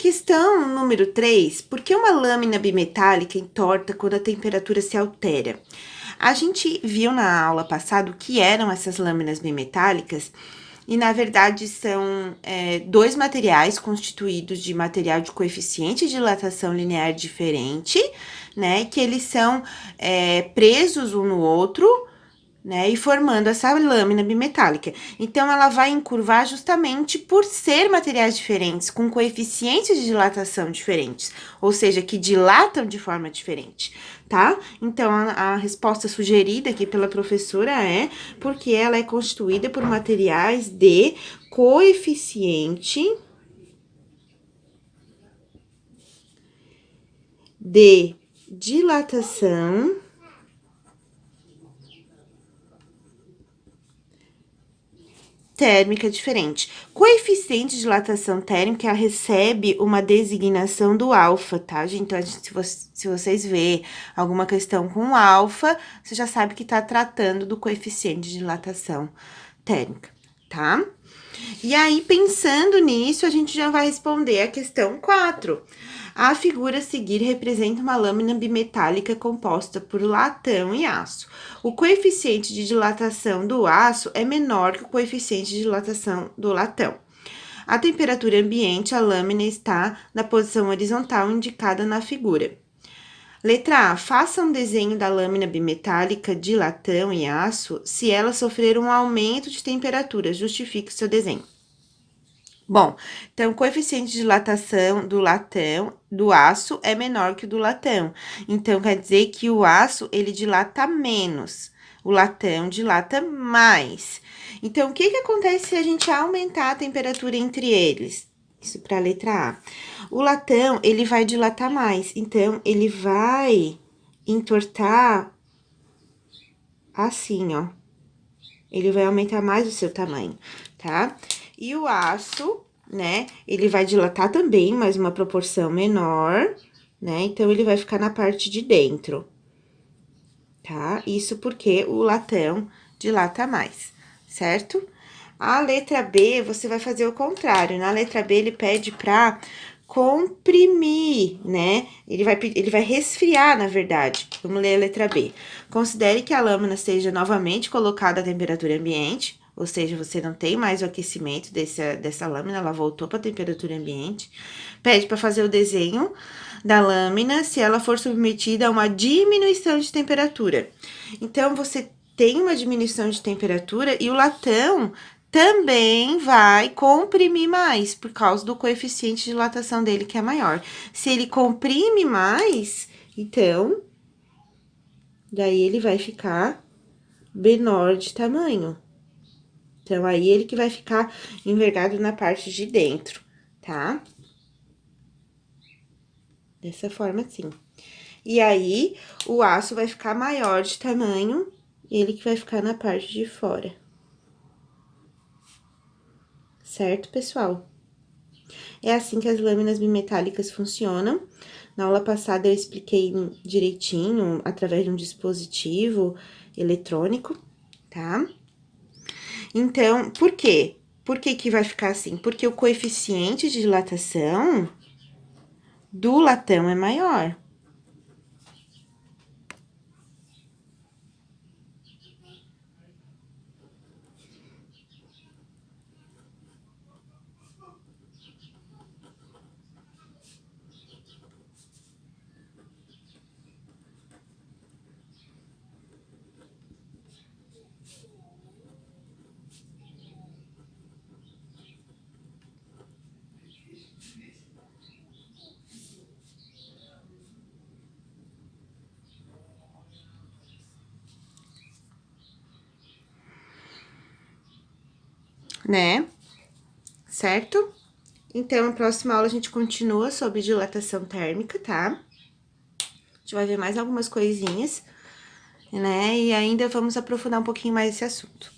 Questão número 3. Por que uma lâmina bimetálica entorta quando a temperatura se altera? A gente viu na aula passada o que eram essas lâminas bimetálicas e, na verdade, são dois materiais constituídos de material de coeficiente de dilatação linear diferente, né? Que eles são presos um no outro, né, e formando essa lâmina bimetálica. Então, ela vai encurvar justamente por ser materiais diferentes, com coeficientes de dilatação diferentes, ou seja, que dilatam de forma diferente, tá? Então, a resposta sugerida aqui pela professora é porque ela é constituída por materiais de coeficiente de dilatação térmica diferente. Coeficiente de dilatação térmica recebe uma designação do alfa, tá, gente? Então, se vocês verem alguma questão com alfa, você já sabe que tá tratando do coeficiente de dilatação térmica, tá? E aí, pensando nisso, a gente já vai responder a questão 4. A figura a seguir representa uma lâmina bimetálica composta por latão e aço. O coeficiente de dilatação do aço é menor que o coeficiente de dilatação do latão. A temperatura ambiente, a lâmina está na posição horizontal indicada na figura. Letra A. Faça um desenho da lâmina bimetálica de latão e aço se ela sofrer um aumento de temperatura. Justifique o seu desenho. Bom, então, o coeficiente de dilatação do aço é menor que o do latão. Então, quer dizer que o aço, ele dilata menos. O latão dilata mais. Então, o que acontece se a gente aumentar a temperatura entre eles? Isso para a letra A. O latão, ele vai dilatar mais. Então, ele vai entortar assim, ó. Ele vai aumentar mais o seu tamanho, tá? E o aço, né, ele vai dilatar também, mas uma proporção menor, né? Então, ele vai ficar na parte de dentro, tá? Isso porque o latão dilata mais, certo? A letra B, você vai fazer o contrário. Na letra B, ele pede pra comprimir, né? Ele vai resfriar, na verdade. Vamos ler a letra B. Considere que a lâmina seja novamente colocada à temperatura ambiente, ou seja, você não tem mais o aquecimento dessa lâmina, ela voltou para a temperatura ambiente. Pede para fazer o desenho da lâmina se ela for submetida a uma diminuição de temperatura. Então, você tem uma diminuição de temperatura e o latão também vai comprimir mais, por causa do coeficiente de dilatação dele, que é maior. Se ele comprime mais, então, daí ele vai ficar menor de tamanho. Então, aí ele que vai ficar envergado na parte de dentro, tá? Dessa forma, assim. E aí, o aço vai ficar maior de tamanho, ele que vai ficar na parte de fora. Certo, pessoal? É assim que as lâminas bimetálicas funcionam. Na aula passada eu expliquei direitinho, através de um dispositivo eletrônico, tá? Então, por quê? Por que que vai ficar assim? Porque o coeficiente de dilatação do latão é maior. Né? Certo? Então, na próxima aula a gente continua sobre dilatação térmica, tá? A gente vai ver mais algumas coisinhas, né? E ainda vamos aprofundar um pouquinho mais esse assunto.